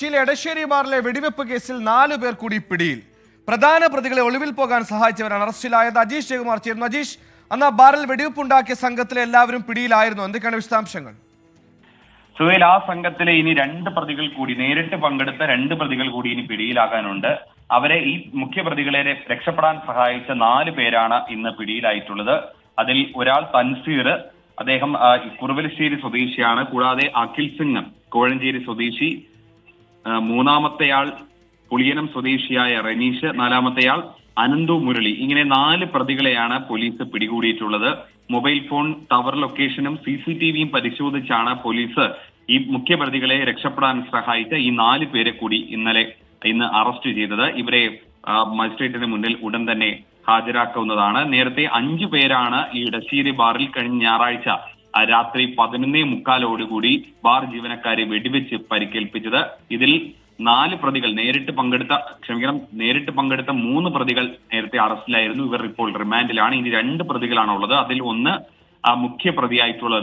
കൊച്ചിയിലെ എടശ്ശേരി ബാറിലെ വെടിവെപ്പ് കേസിൽ 4 പേർ കൂടി പിടിയിൽ. പ്രധാന പ്രതികളെ ഒളിവിൽ പോകാൻ സഹായിച്ചവരാണ് അറസ്റ്റിലായത്. അജീഷ് ജയകുമാർ ചേർന്നു. അജീഷ്, അന്ന് ആ ബാറിൽ വെടിവെപ്പുണ്ടാക്കിയ സംഘത്തിലെ എല്ലാവരും പിടിയിലായിരുന്നു. എന്തൊക്കെയാണ് വിശദാംശങ്ങൾ? സുഹേൽ, ആ സംഘത്തിലെ ഇനി 2 പ്രതികൾ കൂടി, നേരിട്ട് പങ്കെടുത്ത 2 പ്രതികൾ കൂടി ഇനി പിടിയിലാകാനുണ്ട്. അവരെ, ഈ മുഖ്യപ്രതികളെ രക്ഷപ്പെടാൻ സഹായിച്ച 4 പേരാണ് ഇന്ന് പിടിയിലായിട്ടുള്ളത്. അതിൽ ഒരാൾ തൻസീർ, അദ്ദേഹം കുറുവലശ്ശേരി സ്വദേശിയാണ്. കൂടാതെ അഖിൽ സിംഗ് കോഴഞ്ചേരി സ്വദേശി, മൂന്നാമത്തെയാൾ പുളിയനം സ്വദേശിയായ റനീഷ്, നാലാമത്തെയാൾ അനന്തു മുരളി. ഇങ്ങനെ 4 പ്രതികളെയാണ് പോലീസ് പിടികൂടിയിട്ടുള്ളത്. മൊബൈൽ ഫോൺ ടവർ ലൊക്കേഷനും CCTVയും പരിശോധിച്ചാണ് പോലീസ് ഈ മുഖ്യപ്രതികളെ രക്ഷപ്പെടാൻ സഹായിച്ച ഈ 4 പേരെ കൂടി ഇന്ന് അറസ്റ്റ് ചെയ്തത്. ഇവരെ മജിസ്ട്രേറ്റിന് മുന്നിൽ ഉടൻ തന്നെ ഹാജരാക്കാവുന്നതാണ്. നേരത്തെ 5 പേരാണ് ഈ ഇടശ്ശേരി ബാറിൽ കഴിഞ്ഞ ഞായറാഴ്ച രാത്രി 11:45 ബാർ ജീവനക്കാരെ വെടിവെച്ച് പരിക്കേൽപ്പിച്ചത്. ഇതിൽ 4 പ്രതികൾ നേരിട്ട് പങ്കെടുത്ത 3 പ്രതികൾ നേരത്തെ അറസ്റ്റിലായിരുന്നു. ഇവർ ഇപ്പോൾ റിമാൻഡിലാണ്. ഇനി 2 പ്രതികളാണ് ഉള്ളത്. അതിൽ ഒന്ന് മുഖ്യ പ്രതിയായിട്ടുള്ള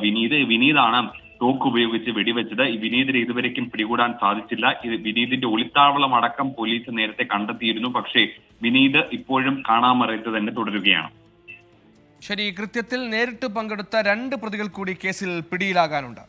വിനീതാണ് തോക്ക് ഉപയോഗിച്ച് വെടിവെച്ചത്. ഈ വിനീതിനെ ഇതുവരേക്കും പിടികൂടാൻ സാധിച്ചില്ല. വിനീതിന്റെ ഒളിത്താവളം അടക്കം പോലീസ് നേരത്തെ കണ്ടെത്തിയിരുന്നു. പക്ഷേ വിനീത് ഇപ്പോഴും കാണാമറയത്ത് തന്നെ തുടരുകയാണ്. ശരി, കൃത്യത്തിൽ നേരിട്ട് പങ്കെടുത്ത 2 പ്രതികൾ കൂടി കേസിൽ പിടിയിലാകാനുണ്ട്.